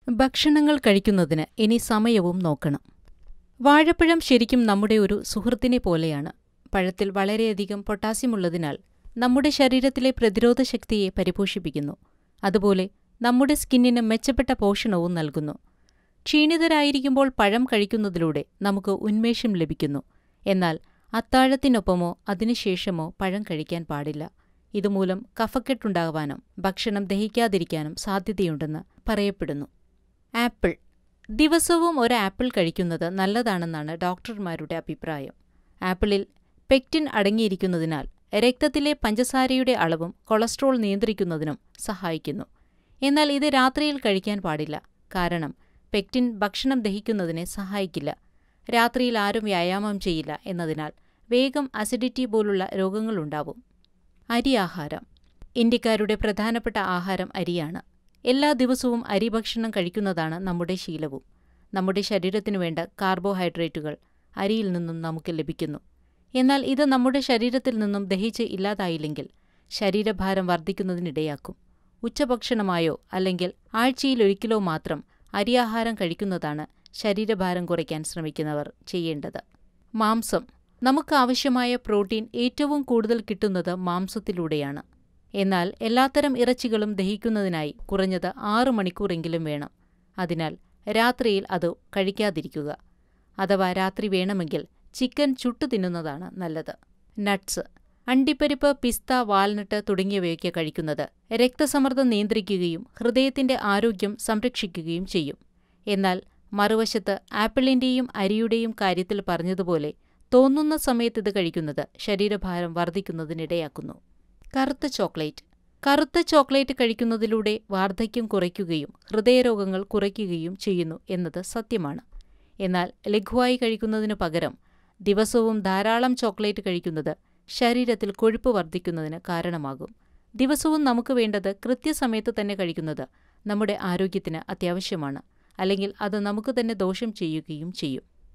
ഭക്ഷണങ്ങൾ കഴിക്കുന്നതിന് ഇനി സമയവും നോക്കണം. വാഴപ്പഴം ശരിക്കും നമ്മുടെ ഒരു സുഹൃത്തിനെ പോലെയാണ്. പഴത്തിൽ വളരെയധികം പൊട്ടാസ്യമുള്ളതിനാൽ നമ്മുടെ ശരീരത്തിലെ പ്രതിരോധശക്തിയെ പരിപോഷിപ്പിക്കുന്നു. അതുപോലെ നമ്മുടെ സ്കിന്നിന് മെച്ചപ്പെട്ട പോഷണവും നൽകുന്നു. ക്ഷീണിതരായിരിക്കുമ്പോൾ പഴം കഴിക്കുന്നതിലൂടെ നമുക്ക് ഉന്മേഷം ലഭിക്കുന്നു. എന്നാൽ അത്താഴത്തിനൊപ്പമോ അതിനുശേഷമോ പഴം കഴിക്കാൻ പാടില്ല. ഇതുമൂലം കഫക്കെട്ടുണ്ടാകാനും ഭക്ഷണം ദഹിക്കാതിരിക്കാനും സാധ്യതയുണ്ടെന്ന് പറയപ്പെടുന്നു. ആപ്പിൾ. ദിവസവും ഒരു ആപ്പിൾ കഴിക്കുന്നത് നല്ലതാണെന്നാണ് ഡോക്ടർമാരുടെ അഭിപ്രായം. ആപ്പിളിൽ പെക്റ്റിൻ അടങ്ങിയിരിക്കുന്നതിനാൽ രക്തത്തിലെ പഞ്ചസാരയുടെ അളവും കൊളസ്ട്രോൾ നിയന്ത്രിക്കുന്നതിനും സഹായിക്കുന്നു. എന്നാൽ ഇത് രാത്രിയിൽ കഴിക്കാൻ പാടില്ല. കാരണം പെക്റ്റിൻ ഭക്ഷണം ദഹിക്കുന്നതിനെ സഹായിക്കില്ല. രാത്രിയിൽ ആരും വ്യായാമം ചെയ്യില്ല എന്നതിനാൽ വേഗം അസിഡിറ്റി പോലുള്ള രോഗങ്ങളുണ്ടാവും. അരി ആഹാരം. ഇന്ത്യക്കാരുടെ പ്രധാനപ്പെട്ട ആഹാരം അരിയാണ്. എല്ലാ ദിവസവും അരി ഭക്ഷണം കഴിക്കുന്നതാണ് നമ്മുടെ ശീലവും. നമ്മുടെ ശരീരത്തിനു വേണ്ട കാർബോഹൈഡ്രേറ്റുകൾ അരിയിൽ നിന്നും നമുക്ക് ലഭിക്കുന്നു. എന്നാൽ ഇത് നമ്മുടെ ശരീരത്തിൽ നിന്നും ദഹിച്ച് ഇല്ലാതായില്ലെങ്കിൽ ശരീരഭാരം വർദ്ധിക്കുന്നതിനിടയാക്കും. ഉച്ചഭക്ഷണമായോ അല്ലെങ്കിൽ ആഴ്ചയിലൊരിക്കലോ മാത്രം അരിയാഹാരം കഴിക്കുന്നതാണ് ശരീരഭാരം കുറയ്ക്കാൻ ശ്രമിക്കുന്നവർ ചെയ്യേണ്ടത്. മാംസം. നമുക്കാവശ്യമായ പ്രോട്ടീൻ ഏറ്റവും കൂടുതൽ കിട്ടുന്നത് മാംസത്തിലൂടെയാണ്. എന്നാൽ എല്ലാത്തരം ഇറച്ചികളും ദഹിക്കുന്നതിനായി കുറഞ്ഞത് 6 മണിക്കൂറെങ്കിലും വേണം. അതിനാൽ രാത്രിയിൽ അത് കഴിക്കാതിരിക്കുക. അഥവാ രാത്രി വേണമെങ്കിൽ ചിക്കൻ ചുട്ടു തിന്നുന്നതാണ് നല്ലത്. നട്ട്സ്. അണ്ടിപ്പരിപ്പ്, പിസ്ത, വാൽനട്ട് തുടങ്ങിയവയൊക്കെ കഴിക്കുന്നത് രക്തസമ്മർദ്ദം നിയന്ത്രിക്കുകയും ഹൃദയത്തിന്റെ ആരോഗ്യം സംരക്ഷിക്കുകയും ചെയ്യും. എന്നാൽ മറുവശത്ത് ആപ്പിളിന്റെയും അരിയുടെയും കാര്യത്തിൽ പറഞ്ഞതുപോലെ തോന്നുന്ന സമയത്ത് ഇത് കഴിക്കുന്നത് ശരീരഭാരം വർദ്ധിക്കുന്നതിനിടയാക്കുന്നു. കറുത്ത ചോക്ലേറ്റ്. കറുത്ത ചോക്ലേറ്റ് കഴിക്കുന്നതിലൂടെ വാർദ്ധക്യം കുറയ്ക്കുകയും ഹൃദയരോഗങ്ങൾ കുറയ്ക്കുകയും ചെയ്യുന്നു എന്നത് സത്യമാണ്. എന്നാൽ ലഘുവായി കഴിക്കുന്നതിനു പകരം ദിവസവും ധാരാളം ചോക്ലേറ്റ് കഴിക്കുന്നത് ശരീരത്തിൽ കൊഴുപ്പ് വർദ്ധിക്കുന്നതിന് കാരണമാകും. ദിവസവും നമുക്ക് വേണ്ടത് കൃത്യസമയത്ത് തന്നെ കഴിക്കുന്നത് നമ്മുടെ ആരോഗ്യത്തിന് അത്യാവശ്യമാണ്. അല്ലെങ്കിൽ അത് നമുക്ക് തന്നെ ദോഷം ചെയ്യുകയും ചെയ്യും.